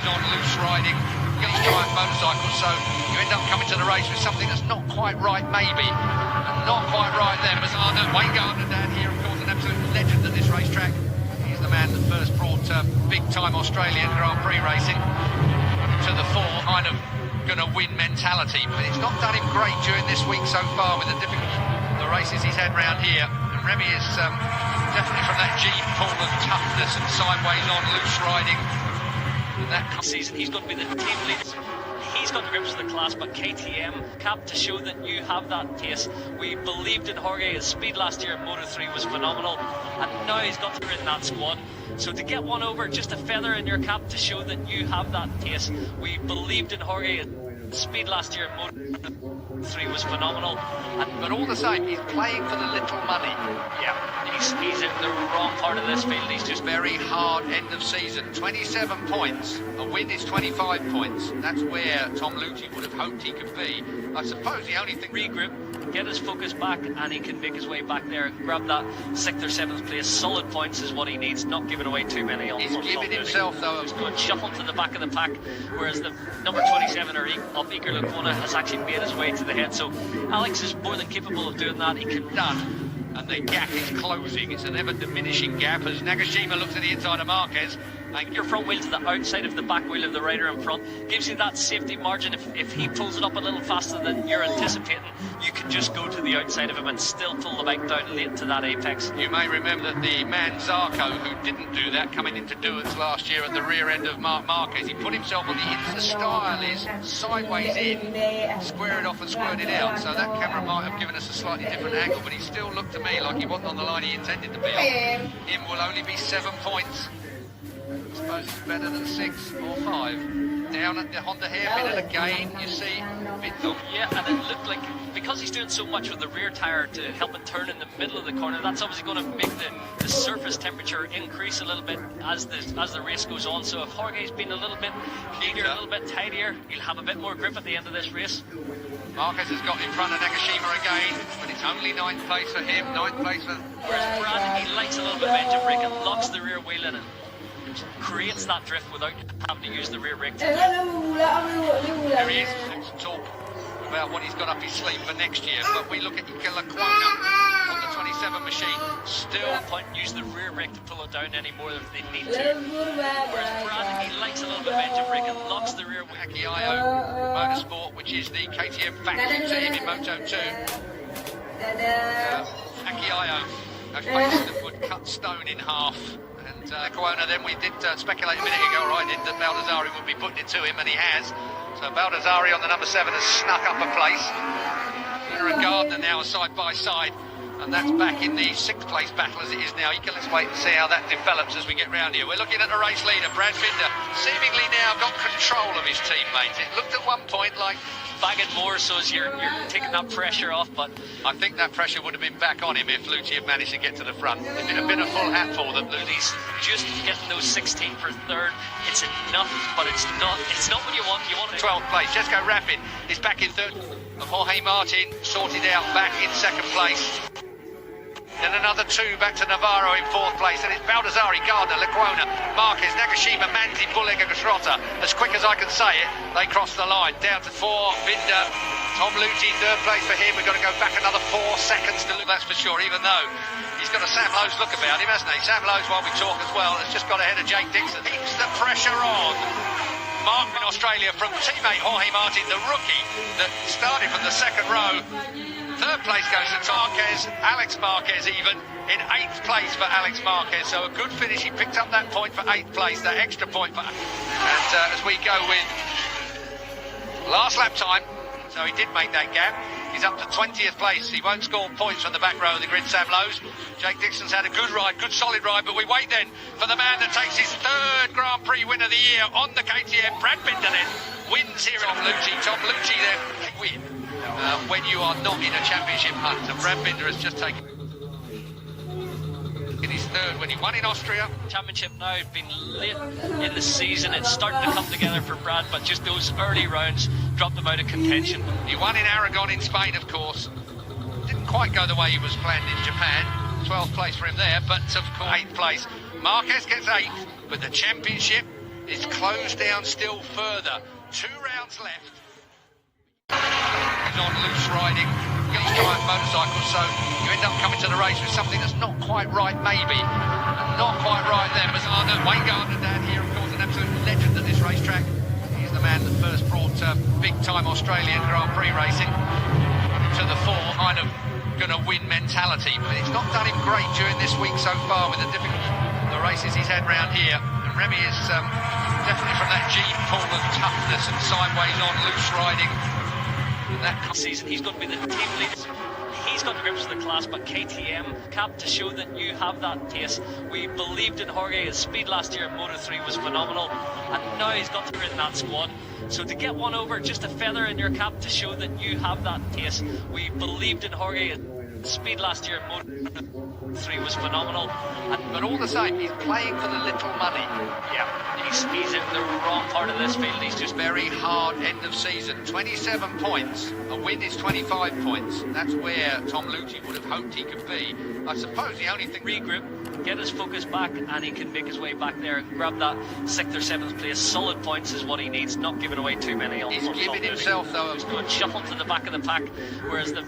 sideways on, loose riding, these giant motorcycles, so you end up coming to the race with something that's not quite right, maybe. And not quite right there. Wayne Gardner down here, of course, an absolute legend at this racetrack. He's the man that first brought big-time Australian Grand Prix racing to the fore, kind of going to win mentality, but it's not done him great during this week so far with the races he's had round here. And Remy is definitely from that gene pool of toughness and sideways on, loose riding. And that season, he's going to be the team leader. He's got the grips of the class, but KTM cap to show that you have that pace. We believed in Jorge. His speed last year in Moto2 was phenomenal, and now he's got to in that squad. So to get one over, just a feather in your cap to show that you have that pace. We believed in Jorge. His speed last year in Moto2 was phenomenal, but all the same, he's playing for the little money. Yeah, he's in the wrong part of this field. He's just very hard end of season. 27 points. A win is 25 points. That's where Tom Luthi would have hoped he could be. I suppose the only thing... Regroup, get his focus back, and he can make his way back there and grab that 6th or 7th place. Solid points is what he needs, not giving away too many. He's giving himself, though... He's going shuffled to the back of the pack, whereas the number 27 of Iker Lecuona has actually made his way to the head. So Alex is more than capable of doing that. He can done. And the gap is closing. It's an ever-diminishing gap as Nagashima looks at the inside of Marquez. And your front wheel to the outside of the back wheel of the rider in front gives you that safety margin. If he pulls it up a little faster than you're anticipating, you can just go to the outside of him and still pull the bike down late to that apex. You may remember that the man Zarco, who didn't do that, coming into Duans last year at the rear end of Marc Marquez, he put himself on the inside. The style is sideways in, square it off and squirt it out. So that camera might have given us a slightly different angle, but he still looked to me like he wasn't on the line he intended to be on. Him will only be 7 points. I suppose it's better than 6 or 5. Down at the Honda hairpin, and again you see Vittel. Yeah, and it looked like, because he's doing so much with the rear tyre to help it turn in the middle of the corner, that's obviously going to make the surface temperature increase a little bit as the race goes on. So if Jorge's been a little bit bigger, a little bit tidier, he'll have a bit more grip at the end of this race. Marquez has got in front of Nagashima again, but it's only 9th place for him, 9th place for... Whereas Brad, he likes a little bit of engine brake and locks the rear wheel in and creates that drift without having to use the rear brake. There he is. Let's talk about what he's got up his sleeve for next year, but we look at Iker Lecuona on the 27 machine. Still point use the rear brake to pull it down anymore if they need to. Whereas Brad, he likes a little bit of engine brake and locks the rear wheel. Akiayo Motorsport, which is the KTM factory team in Moto2. Akiayo, a face that would cut stone in half. And Lecuona, then we did speculate a minute ago, or I did, that Baldassari would be putting it to him, and he has. So Baldassari on the number 7 has snuck up a place. Miller and Gardner now are side by side, and that's back in the 6th place battle as it is now. Let's wait and see how that develops as we get round here. We're looking at the race leader, Brad Binder, seemingly now got control of his teammates. It looked at one point like bagging more, so as you're taking that pressure off, but I think that pressure would have been back on him if Luthi had managed to get to the front. It'd been a full hatful that Luthi's just getting those 16 for 3rd. It's enough, but it's not what you want. You want 12th place. Jesco Rapid is back in 3rd. Jorge Martin sorted out back in 2nd place. Then another 2 back to Navarro in 4th place. And it's Baldassari, Gardner, Lecuona, Marquez, Nagashima, Manzi, Bullega, Grosrota. As quick as I can say it, they cross the line. Down to 4, Binder. Tom Luthi, 3rd place for him. We've got to go back another 4 seconds to look, that's for sure, even though he's got a Sam Lowe's look about him, hasn't he? Sam Lowe's, while we talk as well, has just got ahead of Jake Dixon. Keeps the pressure on. Mark in Australia from teammate Jorge Martin, the rookie that started from the 2nd row. 3rd place goes to Marquez, Alex Marquez even, in 8th place for Alex Marquez. So a good finish, he picked up that point for 8th place, that extra point for... And as we go with last lap time, so he did make that gap. He's up to 20th place. He won't score points from the back row of the grid, Sam Lowe's. Jake Dixon's had a good ride, good solid ride, but we wait then for the man that takes his 3rd Grand Prix win of the year on the KTM. Brad Binder then wins here at Luthi. Tom Luthi then win. When you are not in a championship hunt, and Brad Binder has just taken in his 3rd when he won in Austria. Championship now, been late in the season, it's starting to come together for Brad, but just those early rounds dropped him out of contention. He won in Aragon in Spain, of course. Didn't quite go the way he was planned in Japan. 12th place for him there, but of course 8th place. Marquez gets 8th, but the championship is closed down still further. 2 rounds left. He's on loose riding. These giant motorcycles, so you end up coming to the race with something that's not quite right, maybe. Not quite right there. Wayne Gardner down here, of course, an absolute legend at this racetrack. He's the man that first brought big-time Australian Grand Prix racing to the fore, kind of gonna win mentality, but it's not done him great during this week so far with the races he's had round here. And Remy is definitely from that gene pool of toughness and sideways on loose riding. That season, he's going to be the team leader. He's got the grips of the class, but KTM, Cap, to show that you have that pace. We believed in Jorge. His speed last year in Moto2 was phenomenal, and now he's got to be in that squad. So to get one over, just a feather in your cap to show that you have that pace. We believed in Jorge. His speed last year in Moto2 was phenomenal, but all the same, he's playing for the little money. Yeah, he's in the wrong part of this field. He's just very hard end of season. 27 points. A win is 25 points. That's where Tom Luthi would have hoped he could be. I suppose the only thing... Regroup, get his focus back, and he can make his way back there and grab that 6th or 7th place. Solid points is what he needs, not giving away too many. He's giving himself, though. He's going shuffle to the back of the pack, whereas the...